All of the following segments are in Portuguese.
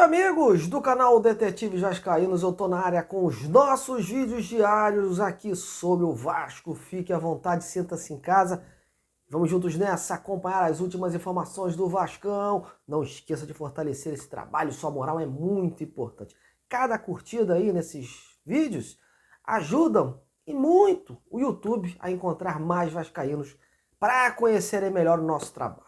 amigos do canal Detetive Vascaínos, eu tô na área com os nossos vídeos diários aqui sobre o Vasco. Fique à vontade, sinta-se em casa. Vamos juntos nessa, acompanhar as últimas informações do Vascão. Não esqueça de fortalecer esse trabalho, sua moral é muito importante. Cada curtida aí nesses vídeos ajudam e muito o YouTube a encontrar mais vascaínos para conhecerem melhor o nosso trabalho.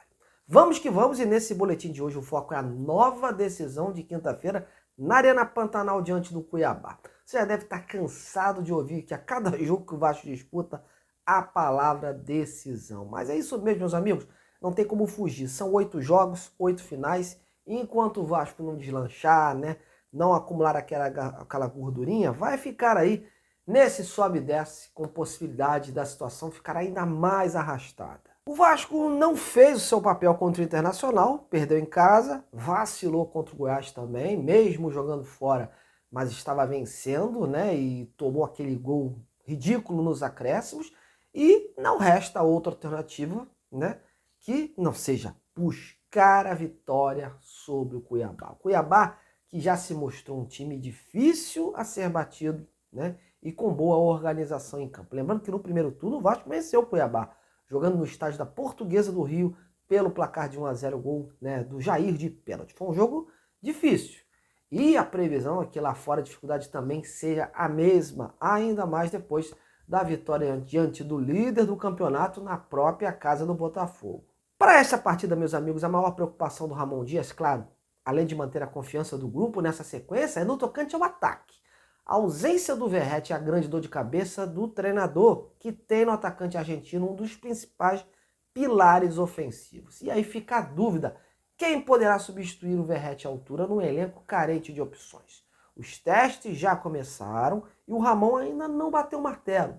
Vamos que vamos, e nesse boletim de hoje o foco é a nova decisão de quinta-feira na Arena Pantanal diante do Cuiabá. Você já deve estar cansado de ouvir que a cada jogo que o Vasco disputa, a palavra decisão. Mas é isso mesmo, meus amigos, não tem como fugir. São 8 jogos, 8 finais, e enquanto o Vasco não deslanchar, né, não acumular aquela gordurinha, vai ficar aí nesse sobe e desce, com possibilidade da situação ficar ainda mais arrastada. O Vasco não fez o seu papel contra o Internacional, perdeu em casa, vacilou contra o Goiás também, mesmo jogando fora, mas estava vencendo, né? E tomou aquele gol ridículo nos acréscimos. E não resta outra alternativa, né, que não seja buscar a vitória sobre o Cuiabá. O Cuiabá que já se mostrou um time difícil a ser batido, né, e com boa organização em campo. Lembrando que no primeiro turno o Vasco venceu o Cuiabá, jogando no estádio da Portuguesa do Rio, pelo placar de 1-0, gol, né, do Jair de pênalti. Foi um jogo difícil. E a previsão é que lá fora a dificuldade também seja a mesma, ainda mais depois da vitória diante do líder do campeonato na própria casa do Botafogo. Para essa partida, meus amigos, a maior preocupação do Ramon Dias, claro, além de manter a confiança do grupo nessa sequência, é no tocante ao ataque. A ausência do Verratti é a grande dor de cabeça do treinador, que tem no atacante argentino um dos principais pilares ofensivos. E aí fica a dúvida, quem poderá substituir o Verratti à altura num elenco carente de opções? Os testes já começaram e o Ramon ainda não bateu o martelo.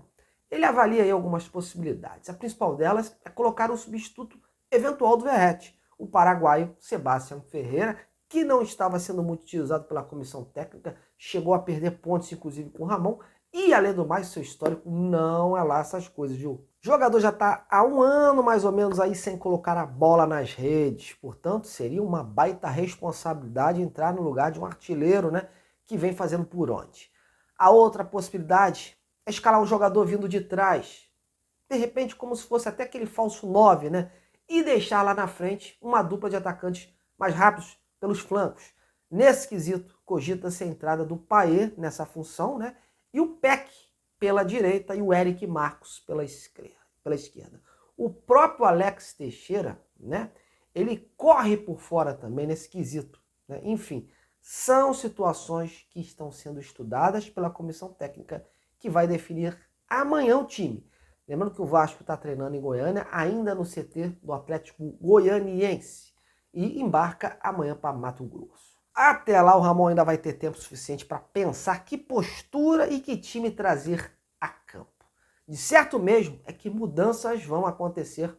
Ele avalia aí algumas possibilidades. A principal delas é colocar um substituto eventual do Verratti, o paraguaio Sebastián Ferreira, que não estava sendo muito utilizado pela comissão técnica, chegou a perder pontos, inclusive, com o Ramon, e, além do mais, seu histórico não é lá essas coisas, viu? O jogador já está há um ano, mais ou menos, aí sem colocar a bola nas redes, portanto, seria uma baita responsabilidade entrar no lugar de um artilheiro, né, que vem fazendo por onde. A outra possibilidade é escalar um jogador vindo de trás, de repente como se fosse até aquele falso 9, né, e deixar lá na frente uma dupla de atacantes mais rápidos pelos flancos. Nesse quesito, cogita-se a entrada do Payet nessa função, né? E o Peck pela direita e o Eric Marcos pela esquerda. O próprio Alex Teixeira, né? Ele corre por fora também nesse quesito, né? Enfim, são situações que estão sendo estudadas pela comissão técnica que vai definir amanhã o time. Lembrando que o Vasco está treinando em Goiânia, ainda no CT do Atlético Goianiense, e embarca amanhã para Mato Grosso. Até lá o Ramon ainda vai ter tempo suficiente para pensar que postura e que time trazer a campo. De certo mesmo é que mudanças vão acontecer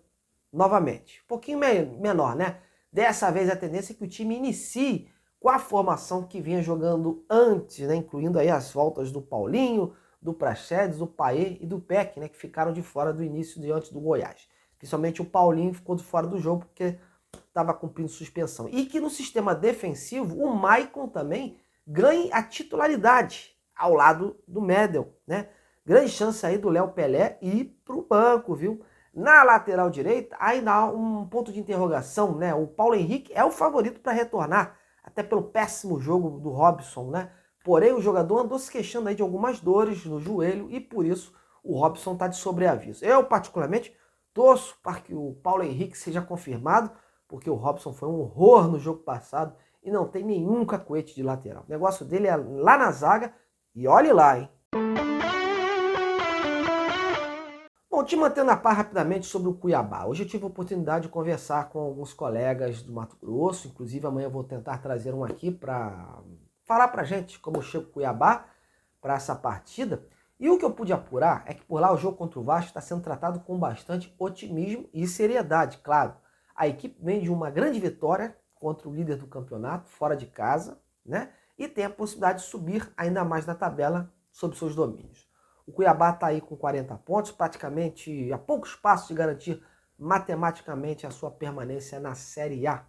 novamente. Um pouquinho menor, né? Dessa vez a tendência é que o time inicie com a formação que vinha jogando antes, né? Incluindo aí as voltas do Paulinho, do Praxedes, do Payet e do Peck, né? Que ficaram de fora do início diante do Goiás. Principalmente o Paulinho ficou de fora do jogo porque estava cumprindo suspensão. E que no sistema defensivo, o Maicon também ganhe a titularidade ao lado do Medel, né? Grande chance aí do Léo Pelé ir para o banco, viu? Na lateral direita, ainda há um ponto de interrogação, né? O Paulo Henrique é o favorito para retornar, até pelo péssimo jogo do Robson, né? Porém, o jogador andou se queixando aí de algumas dores no joelho e por isso o Robson está de sobreaviso. Eu, particularmente, torço para que o Paulo Henrique seja confirmado, porque o Robson foi um horror no jogo passado e não tem nenhum cacuete de lateral. O negócio dele é lá na zaga e olhe lá, hein? Bom, te mantendo a par rapidamente sobre o Cuiabá. Hoje eu tive a oportunidade de conversar com alguns colegas do Mato Grosso, inclusive amanhã eu vou tentar trazer um aqui para falar pra gente como chega o Cuiabá para essa partida. E o que eu pude apurar é que por lá o jogo contra o Vasco está sendo tratado com bastante otimismo e seriedade, claro. A equipe vem de uma grande vitória contra o líder do campeonato, fora de casa, né? E tem a possibilidade de subir ainda mais na tabela sob seus domínios. O Cuiabá está aí com 40 pontos, praticamente a poucos passos de garantir matematicamente a sua permanência na Série A.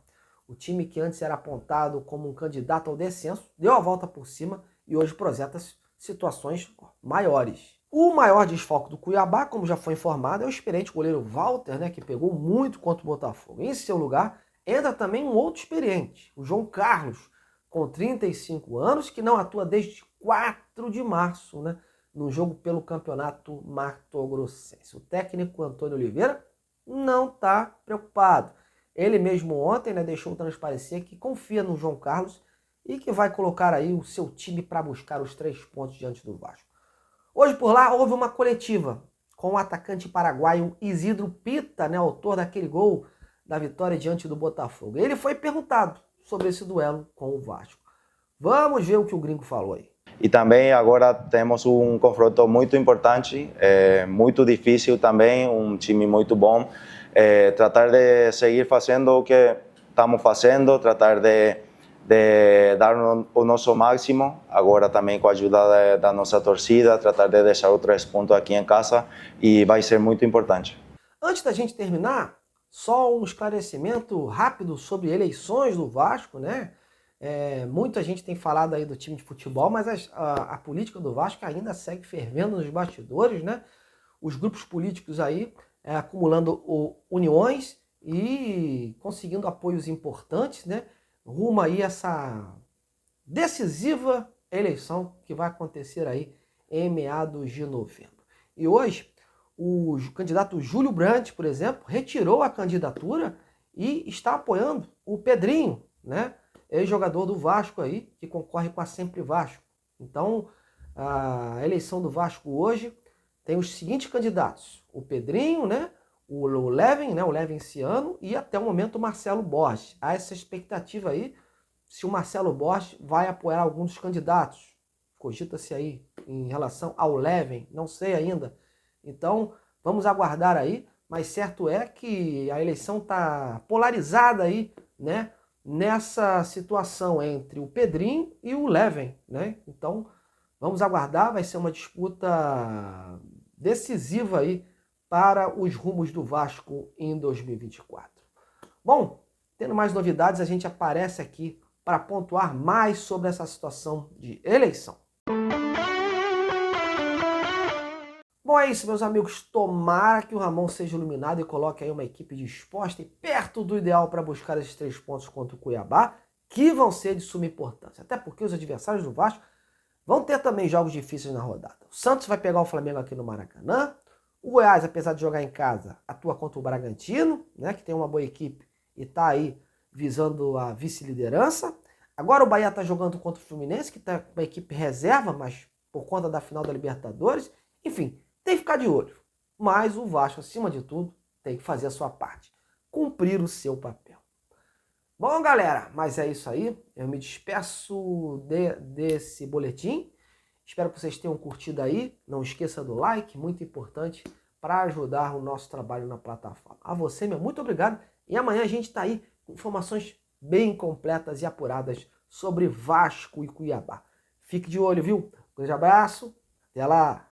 O time que antes era apontado como um candidato ao descenso deu a volta por cima e hoje projeta situações maiores. O maior desfalque do Cuiabá, como já foi informado, é o experiente goleiro Walter, né, que pegou muito contra o Botafogo. Em seu lugar, entra também um outro experiente, o João Carlos, com 35 anos, que não atua desde 4 de março, né, no jogo pelo Campeonato Mato-Grossense. O técnico Antônio Oliveira não está preocupado. Ele mesmo ontem, né, deixou transparecer que confia no João Carlos e que vai colocar aí o seu time para buscar os 3 pontos diante do Vasco. Hoje por lá houve uma coletiva com o atacante paraguaio Isidro Pita, né, autor daquele gol da vitória diante do Botafogo. Ele foi perguntado sobre esse duelo com o Vasco. Vamos ver o que o gringo falou aí. E também agora temos um confronto muito importante, muito difícil também, um time muito bom. Tratar de seguir fazendo o que estamos fazendo, tratar de dar o nosso máximo, agora também com a ajuda da nossa torcida, tratar de deixar os 3 pontos aqui em casa e vai ser muito importante. Antes da gente terminar, só um esclarecimento rápido sobre eleições do Vasco, né? Muita gente tem falado aí do time de futebol, mas a política do Vasco ainda segue fervendo nos bastidores, né? Os grupos políticos aí acumulando uniões e conseguindo apoios importantes, né? Rumo aí essa decisiva eleição que vai acontecer aí em meados de novembro. E hoje, o candidato Júlio Brandt, por exemplo, retirou a candidatura e está apoiando o Pedrinho, né? Ex-jogador do Vasco aí, que concorre com a Sempre Vasco. Então, a eleição do Vasco hoje tem os seguintes candidatos: o Pedrinho, né? O Levin, né? O Levinciano e até o momento o Marcelo Borges. Há essa expectativa aí se o Marcelo Borges vai apoiar algum dos candidatos. Cogita-se aí em relação ao Levin, não sei ainda. Então, vamos aguardar aí, mas certo é que a eleição está polarizada aí, né? Nessa situação entre o Pedrinho e o Levin, né? Então, vamos aguardar, vai ser uma disputa decisiva aí para os rumos do Vasco em 2024. Bom, tendo mais novidades, a gente aparece aqui para pontuar mais sobre essa situação de eleição. Bom, é isso, meus amigos. Tomara que o Ramon seja iluminado e coloque aí uma equipe disposta e perto do ideal para buscar esses 3 pontos contra o Cuiabá, que vão ser de suma importância. Até porque os adversários do Vasco vão ter também jogos difíceis na rodada. O Santos vai pegar o Flamengo aqui no Maracanã. O Goiás, apesar de jogar em casa, atua contra o Bragantino, né, que tem uma boa equipe e está aí visando a vice-liderança. Agora o Bahia está jogando contra o Fluminense, que está com uma equipe reserva, mas por conta da final da Libertadores. Enfim, tem que ficar de olho. Mas o Vasco, acima de tudo, tem que fazer a sua parte. Cumprir o seu papel. Bom, galera, mas é isso aí. Eu me despeço desse boletim. Espero que vocês tenham curtido aí. Não esqueça do like, muito importante para ajudar o nosso trabalho na plataforma. A você, meu muito obrigado. E amanhã a gente está aí com informações bem completas e apuradas sobre Vasco e Cuiabá. Fique de olho, viu? Um grande abraço. Até lá.